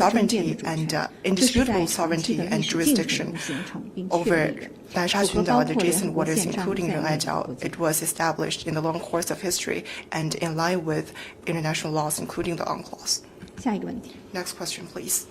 sovereignty and indisputable sovereignty and jurisdiction over 南沙群岛 and adjacent waters, including Ren'ai it was established in the long course of history and in line with international laws, including the UNCLOS. 下一个问题。 Next question, please.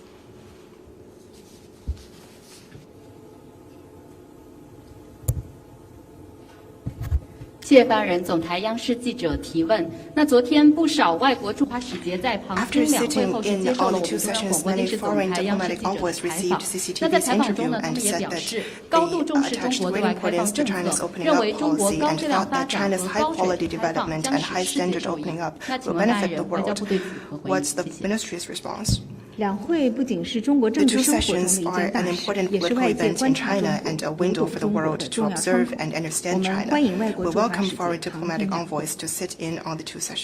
谢发人，总台央视记者提问：那昨天不少外国驻华使节在旁听两会后是接受了我们中央广播电视总台央视记者的采访。那在采访中呢，他们也表示高度重视中国对外开放政策，认为中国高质量发展和高水平开放将使世界受益。那请问发言人，外交部对此何回应？谢谢。 两会不仅是中国政治生活中的一件大事，也是外界观察中国、读懂中国的重要窗口。我们欢迎外国驻华使节旁听两会。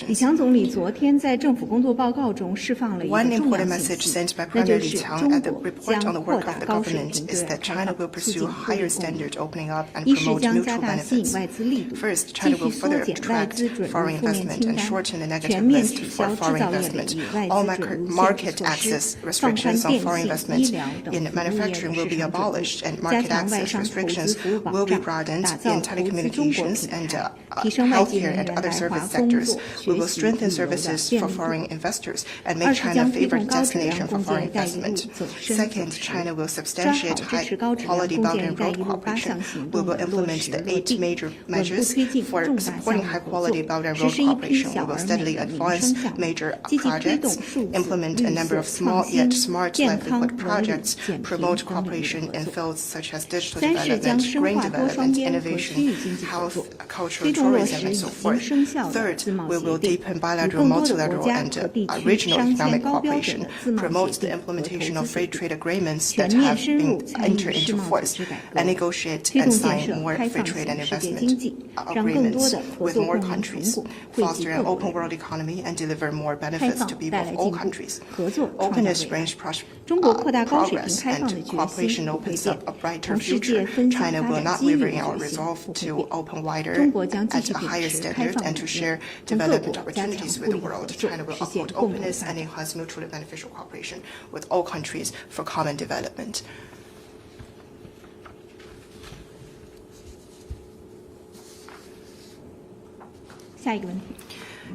李强总理昨天在政府工作报告中释放了一个重要信息，那就是中国将扩大高水平对外开放，促进互利共赢。一是将加大吸引外资力度，继续缩减外资准入负面清单，全面取消制造业领域外资准入限制措施。 Restrictions on foreign investment in manufacturing will be abolished, and market access restrictions will be broadened in telecommunications and healthcare and other service sectors. We will strengthen services for foreign investors and make China a favorite destination for foreign investment. Second, China will substantiate high-quality Belt and Road cooperation. We will implement the 8 major measures for supporting high-quality Belt and Road cooperation. We will steadily advance major projects, implement a number of small yet smart livelihood projects, promote cooperation in fields such as digital development, green development, innovation, health, cultural tourism, and so forth. Third, we will deepen bilateral, multilateral, and regional economic cooperation, promote the implementation of free trade agreements that have been entered into force, and negotiate and sign more free trade and investment agreements with more countries, foster an open world economy, and deliver more benefits to people of all countries. Openness brings progress, and cooperation opens up a brighter future. China will not waver in our resolve to open wider at a higher standard and to share development opportunities with the world. China will uphold openness and enhance mutually beneficial cooperation with all countries for common development.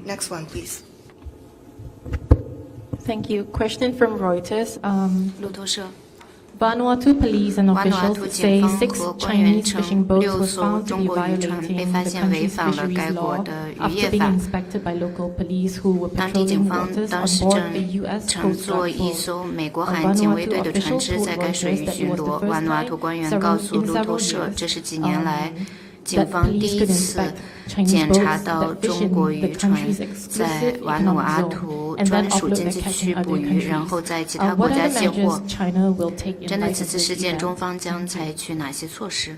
Next one, please. Thank you. Question from Reuters. 路透社 Vanuatu police and 瓦努阿图 officials say 警方 6和官员 Chinese 称 fishing boats ，6 were 艘 found to 中 be 国渔船被 violating 发 the 现违 country's 反了该 fisheries 国 law 的渔 after 业 being 法。 inspected by local police who were 当地警 patrolling 方 waters 当 on 时 board 正 the U.S. 乘 Coast 坐 Guard 一 boat. 艘美国海岸警卫队的船只在该水域巡逻。瓦努阿图官员告诉路透社，这是几年来警方第一次检查到中国渔船在瓦努阿图专属经济区捕鱼，然后在其他国家卸货。针对此次事件，中方将采取哪些措施？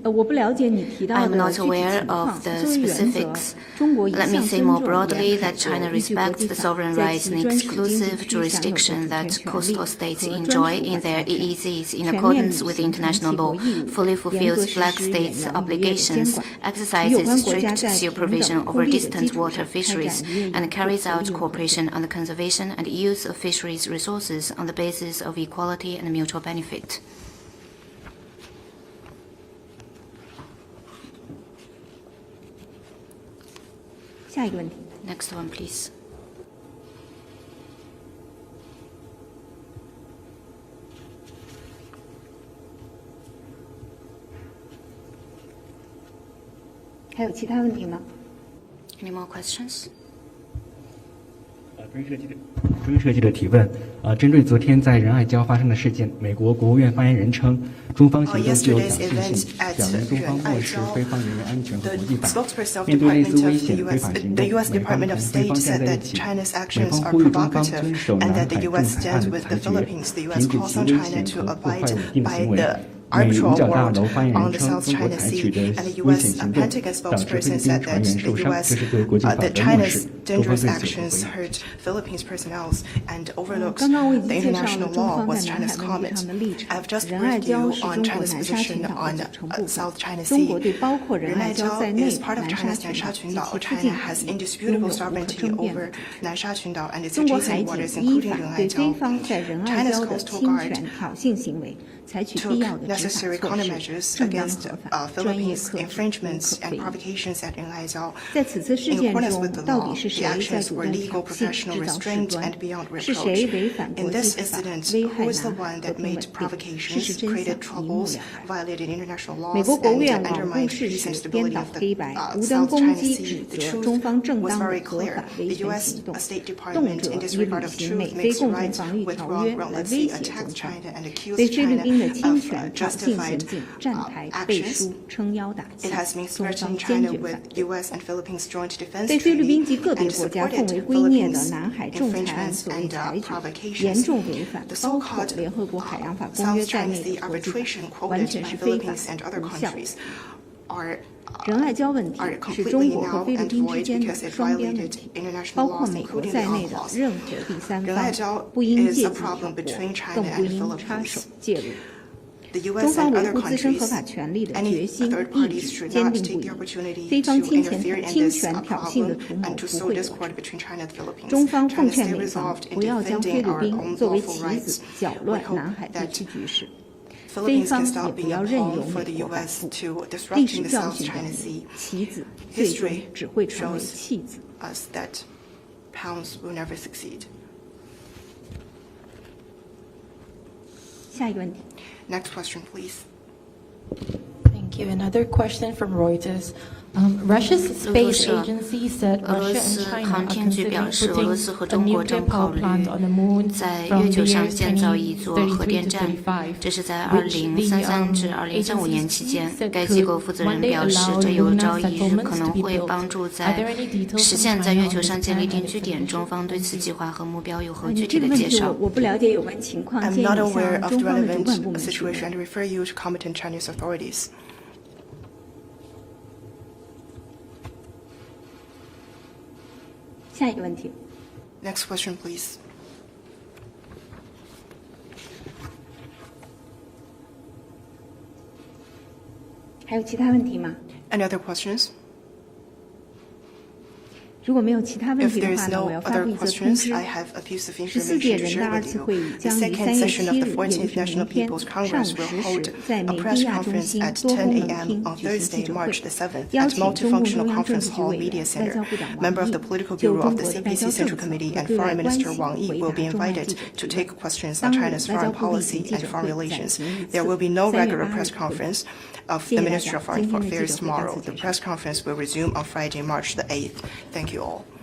我不了解你提到 I'm 的 not 具体 aware 情 of 况。 the 作为原则， specifics. 中国一 Let 向 me 尊 say 重 more 沿 broadly 海 that 和 China 依据国 respects 际 the 法， sovereign 在 rights 其 and 专属经济 exclusive 区享有主 jurisdiction 权 that 权利 coastal states 和专 enjoy 属 in 管 their 辖权， EEZs in 全面 accordance 履 with 行 international 长期 law, 国义务， fully 严格 fulfills 实 flag 施远 states' 洋渔业的监 obligations, 管，与有 exercises 关国家 strict 在 supervision 平等 over 互利的基 distant 础 water 上开 fisheries 展渔业 and 与 carries 合 out 作。 cooperation on the conservation and use of fisheries resources on the basis of equality and mutual benefit. 下一个问题。 Next one, please. 还有其他问题吗？ Any more questions? 中社记者提问：针对昨天在仁爱礁发生的事件，美国国务院发言人称，中方行动具有挑衅性，表明中方漠视菲方人员安全和国际法。面对类似危险非法行动，美方同菲方站在一起。美方呼吁中方遵守南海仲裁案的裁决，停止其危险和破坏稳定的行为， arbitral 五角大 award 楼发言 on 人 the 称， South 中国 China 采取 Sea, 的 and the 危 U.S. 险行动 Pentagon 导致菲律 spokesperson 宾 said 船 that 员受 the 伤， U.S. 这是对国际法 that 的漠视， China's 中方 dangerous 对此有 actions 回应。 hurt Philippines personnel and overlooked 刚刚我已 the 经介绍 international 了中 law 方 was 在南 China's 海问题 comment. 上的立场。 I've just 仁爱 briefed you 礁是 on 中国 China's 南沙 position 群岛的 on 组成部 South 分。 China 中国 Sea. 对包括仁爱礁在 Renai 内 is 的 part of 南沙 China's 群岛 Nansha 及 群岛. 其附 China 近 has 海域拥 indisputable 有无可 sovereignty 争辩 over 的主权。 Nansha 群岛 and its 中国 adjacent 海 waters, 警依 including 法 Renai 对非 礁. 方在仁爱 China's 礁的 Coastal 侵 Guard 权挑衅行为采取 took 必要的执 necessary 法措 countermeasures 施，正当 against 合法，专业 Philippines' 克制，无 infringements 可 and 非议。 provocations at Renai礁. 在此次事 In 件 accordance 中， with the 到 law, 底是 the 谁在 actions 主 were 动 legal, 挑衅、 professional, 制造事 restraint, 端 and？ beyond 是谁 reproach. 违反 In 国际 this 法， incident, 危 who 害 is the 南海 one 和 that 平稳 made 定？事实 provocations, 真相 created 一目 troubles, 了然。 violated international 美 laws, 国国务 and 院罔顾 undermined 事 peace and 实，颠 stability 倒 of the 黑白，无端 South 攻 China 击 Sea? 指 The 责 truth 中方正 was 当的 very 合 clear. 法维 The 权 U.S. 行动， State 动 Department, 辄 in 以 disregard 履 of 行 truth, 美非 makes 共同 right 防御 with 条 wrong, 约来 relentlessly 威胁 attacks 中方， China and 对 accuses 菲律 China 宾的侵 of 权挑衅 justified 行径站台背 actions. 书，撑腰打气 It，has been 中方 threatening 坚 China 决 with 反对。 U.S. and Philippines joint defense 被菲律宾 treaty 及个别 and 国家奉 supported 为圭臬的 Philippines' 南海仲裁案 infringements 所谓 and 采取， provocations. 严重违反 The 包括 so-called 联合国海洋法公约 South 在 China 内 Sea 的国际法， arbitration 完 quoted 全 by 是非法 Philippines and other 无效的。 countries are 仁爱礁问题 are 是中 completely 国和 null 菲律 and 宾之 void 间的 because it 双边问 violated 题， international 包括 laws, 美国 including 在 the 内的 UNCLOS. 任何第三仁爱礁方不应 is 借 a 机挑 problem 拨， between China 更不 and 应插 Philippines. 手介入。 The 中 U.S. 方 and 维 other 护自身合 countries, 法权利的 any 决心、 third 意 parties 志 should 坚 not 定 take 不 the 移， opportunity 非方 to 侵 interfere in 侵 this 权挑衅的 problem 图谋 and to 不 sow 会得 discord 逞。 between China and the Philippines. 中方奉 China 劝 stay 美方 resolved in 不要将菲 defending 律 our 宾 own 作为 lawful 棋子 rights. 搅 We 乱 hope 南海地 that 区局势，非 Philippines 方 can 也 stop 不 being 要 a 任由 pawn for 美 the 国摆 U.S. 布。 to 历 disrupting 史 the 教 South 训告 China 明， Sea. 棋子最终 History 只会成为 shows 弃子。 us that pawns will never succeed. 下一个问题。 Next question, please. Thank you. Another question from Reuters. Russia's space agency said 俄罗 Russia 斯 and China 航 are 天局 considering 表示，俄罗斯和 putting a 中国 nuclear 正考 power 虑 plant on the moon 在 from 月 the 球上 years 建造一座核 2033电 to 站， 35, 这是在 which the 2033至2035年期 agency's 间 chief。said 该机构 could 负责人 one day 表示， allow 这有 lunar 朝一日 settlements 可 to 能 be 会 built. 帮助 Are 在 there any details 实 from 现在 China 月 on 球 this 上建立 plan 定 and 居 its 点。中 potential 方对此 consequences? 计划和目标有何你具体这个问题的介绍？我不了解有关情况， I'm 建议 not 向 aware of 中 the 方的主管部 relevant 门询 situation 问。 and refer you to competent Chinese authorities. 下一个问题。 Next question, please. 还有其他问题吗？ Any other questions? 如果没有其他问 If 题 there 的话 is 呢，我 no 要发 other 布一则通 questions, 知。 I have a piece of 14届 information to 人 share 大二 with 次 you. 会议 The 将于 second 3月 session of 7 the 日，也 14th 就是 National 明天 People's 上 Congress 午 will 10 hold 时，在 a 美 press 堤亚中 conference 心 at 多 10 功能 a.m. 厅 on 举行记 Thursday, 者会 March the 7th, 邀 at 请中共 Multifunctional 中央政 Conference 治局 Hall 委员、 Media 外 Center. 交部长王 Member of 毅 the Political 就 Bureau 中 of the 国的外 CPC 交政 Central 策 Committee 和 and 对外 Foreign 关系 Minister Wang Yi 回 will 答 be 中外记 invited 者 to 提 take 问。 questions 当 on 日， China's 外交 foreign 部例行 policy 记 and 者 foreign 会暂 relations. 停一 There 次 will be no ，3月 regular 8 日 press 恢复。 conference of 谢 the 谢大 Ministry 家， of 今 Foreign 天的记 Affairs 者会到 tomorrow. 此 The 结束。 press conference will resume on Friday, March the 8th. Thank you all.